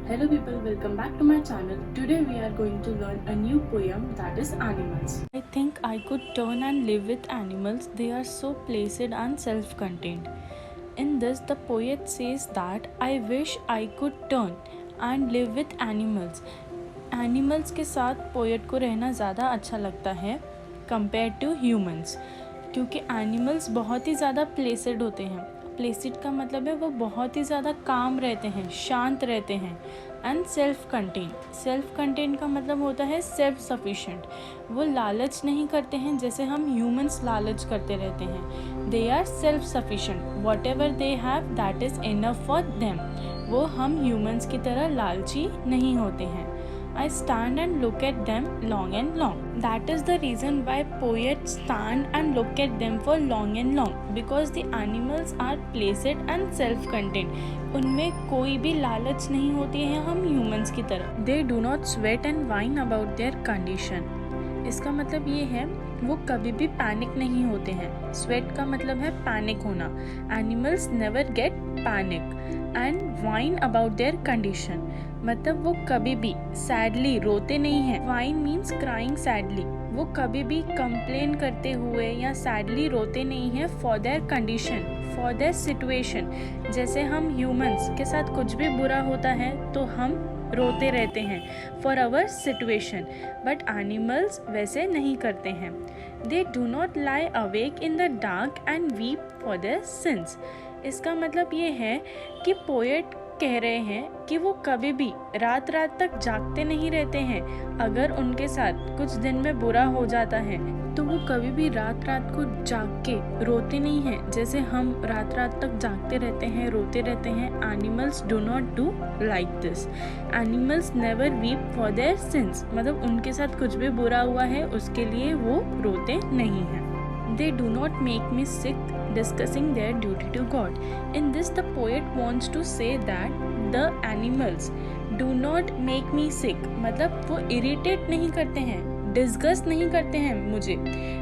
Hello people, welcome back to my channel. Today we are going to learn a new poem, that is Animals. I think I could turn and live with animals. They are so placid and self-contained. In this, the poet says that I wish I could turn and live with animals. Animals के साथ poet को रहना ज़्यादा अच्छा लगता है compare to humans, क्योंकि animals बहुत ही ज़्यादा प्लेसिड होते हैं. प्लेसिड का मतलब है वो बहुत ही ज़्यादा काम रहते हैं, शांत रहते हैं. एंड सेल्फ कंटेन का मतलब होता है सेल्फ सफिशेंट. वो लालच नहीं करते हैं जैसे हम ह्यूमंस लालच करते रहते हैं. They are self sufficient. Whatever they have that is enough for them. वो हम ह्यूमंस की तरह लालची नहीं होते हैं. I stand and look at them long and long. That is the reason why poets stand and look at them for long and long, because the animals are placid and self-contained. उनमें कोई भी लालच नहीं होती है हम humans की तरह. They do not sweat and whine about their condition. इसका मतलब ये है वो कभी भी पैनिक नहीं होते हैं. स्वेट का मतलब है पैनिक होना. Animals never get panic and wine about their condition. मतलब वो कभी भी सैडली रोते नहीं हैं. Wine means crying sadly. वो कभी भी कंप्लेन करते हुए या सैडली रोते नहीं हैं for their condition, for their situation. जैसे हम ह्यूमंस के साथ कुछ भी बुरा होता है तो हम रोते रहते हैं for our situation, but animals वैसे नहीं करते हैं. They do not lie awake in the dark and weep for their sins. इसका मतलब ये है कि पोएट कह रहे हैं कि वो कभी भी रात रात तक जागते नहीं रहते हैं. अगर उनके साथ कुछ दिन में बुरा हो जाता है तो वो कभी भी रात रात को जाग के रोते नहीं हैं जैसे हम रात रात तक जागते रहते हैं, रोते रहते हैं. Animals do not do like this. Animals never weep for their since. मतलब उनके साथ कुछ भी बुरा हुआ है उसके लिए वो रोते नहीं हैं. They do not make me sick discussing their duty to God. In this, the poet wants to say that the animals do not make me sick. मतलब वो irritate नहीं करते हैं, डिस्कस नहीं करते हैं मुझे.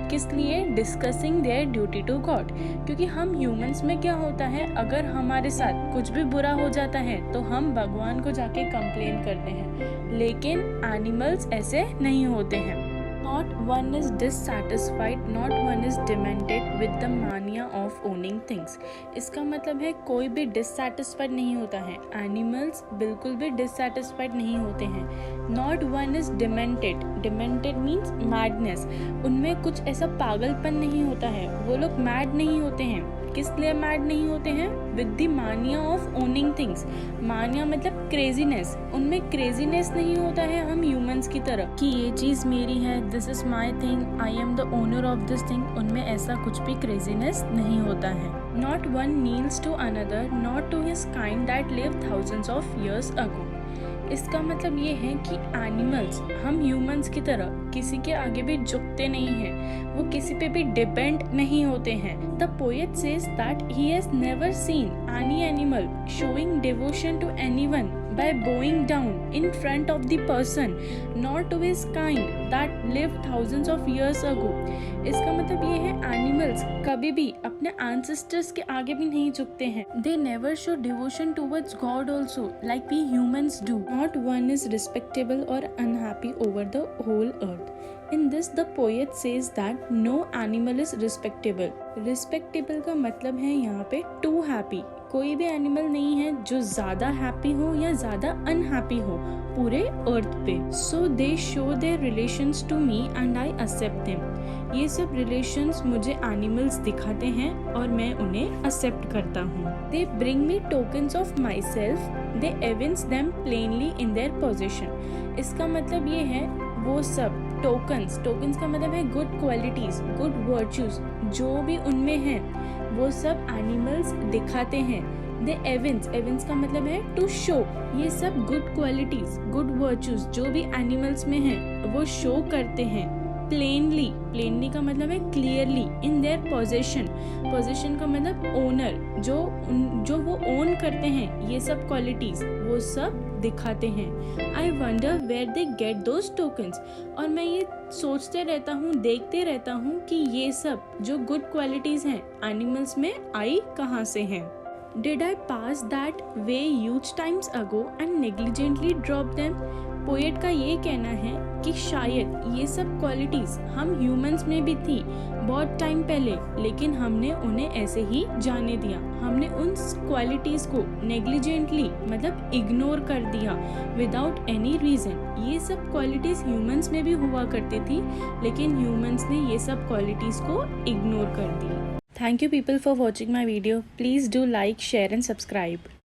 किस लिए? Discussing their duty to God. क्योंकि हम ह्यूमंस में क्या होता है, अगर हमारे साथ कुछ भी बुरा हो जाता है तो हम भगवान को जाके कंप्लेन करते हैं, लेकिन एनिमल्स ऐसे नहीं होते हैं. Not one is dissatisfied, not one is demented with the mania of owning things. इसका मतलब है कोई भी dissatisfied नहीं होता है. Animals बिल्कुल भी dissatisfied नहीं होते हैं. Not one is demented. Demented means madness. उनमें कुछ ऐसा पागलपन नहीं होता है. वो लोग mad नहीं होते हैं. किस लिए मैड नहीं होते हैं? विद द मानिया ऑफ ओनिंग थिंग्स. मानिया मतलब क्रेजीनेस. उनमें क्रेजीनेस नहीं होता है हम ह्यूमंस की तरह कि ये चीज़ मेरी है, this is my thing, I am the owner of this thing. उनमें ऐसा कुछ भी क्रेजीनेस नहीं होता है. Not one kneels to another, not to his kind that live thousands of years ago. इसका मतलब ये है कि एनिमल्स हम ह्यूमंस की तरह किसी के आगे भी झुकते नहीं हैं. वो किसी पे भी डिपेंड नहीं होते हैं. The poet says that he has never seen any animal showing devotion to anyone by bowing down in front of the person, nor to his kind that lived thousands of years ago. इसका मतलब ये है animals कभी भी अपने ancestors के आगे भी नहीं झुकते हैं. They never show devotion towards God also like we humans do. Not one is respectable or unhappy over the whole earth. In this, the poet says that no animal is respectable. Respectable का मतलब है यहाँ पे too happy. कोई भी animal नहीं है जो ज़्यादा हैप्पी हो या ज़्यादा अनहैप्पी हो पूरे अर्थ पे. So they show their relations to me and I accept them. ये सब रिलेशंस मुझे एनिमल्स दिखाते हैं और मैं उन्हें एक्सेप्ट करता हूँ. They bring me tokens of myself, they evince them plainly in their position. इसका मतलब ये है वो सब टोकन्स का मतलब है गुड क्वालिटीज, गुड वर्च्यूज जो भी उनमें हैं वो सब एनिमल्स दिखाते हैं. दे एविंस का मतलब है टू शो. ये सब गुड क्वालिटीज, गुड वर्च्यूज जो भी एनिमल्स में हैं वो शो करते हैं प्लेनली का मतलब है क्लियरली. इन देयर पोजेशन का मतलब ओनर, जो वो ओन करते हैं ये सब क्वालिटीज वो सब दिखाते हैं. I wonder where they get those tokens. और मैं ये सोचते रहता हूँ, देखते रहता हूँ कि ये सब जो गुड क्वालिटीज हैं एनिमल्स में आई कहाँ से हैं. Did I pass that way huge times ago and negligently drop them? Poet का ये कहना है कि शायद ये सब क्वालिटीज़ हम ह्यूमंस में भी थी बहुत टाइम पहले, लेकिन हमने उन्हें ऐसे ही जाने दिया। हमने उन क्वालिटीज़ को नेग्लिजेंटली मतलब इग्नोर कर दिया विदाउट एनी रीज़न। ये सब क्वालिटीज़ ह्यूमंस में भी हुआ करती थी, लेकिन ह्यूमंस ने ये सब क्वालिटीज़ को इग्नोर कर दी। Thank you people for watching my video. Please do like, share and subscribe.